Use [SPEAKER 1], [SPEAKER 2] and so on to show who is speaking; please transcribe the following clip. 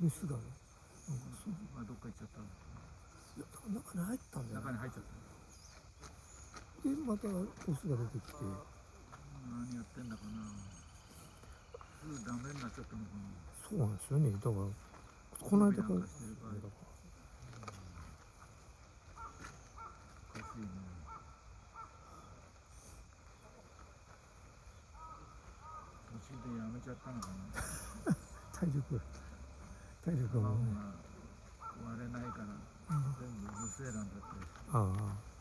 [SPEAKER 1] メスがね、なんかそう、
[SPEAKER 2] まあどっか行っちゃった。
[SPEAKER 1] いや、中に入ったんだよね。
[SPEAKER 2] 中に入っちゃった。
[SPEAKER 1] で、またオスが出てきて、
[SPEAKER 2] 何やってんだかな。すぐダメになっちゃったのかな。
[SPEAKER 1] そうなんですよね。だから、この間から、
[SPEAKER 2] なんかしてる場合、おかしいね。途中でやめちゃったのかな。
[SPEAKER 1] 体力がもうね、
[SPEAKER 2] 卵が割れないから、全部無精卵だって。
[SPEAKER 1] ああ。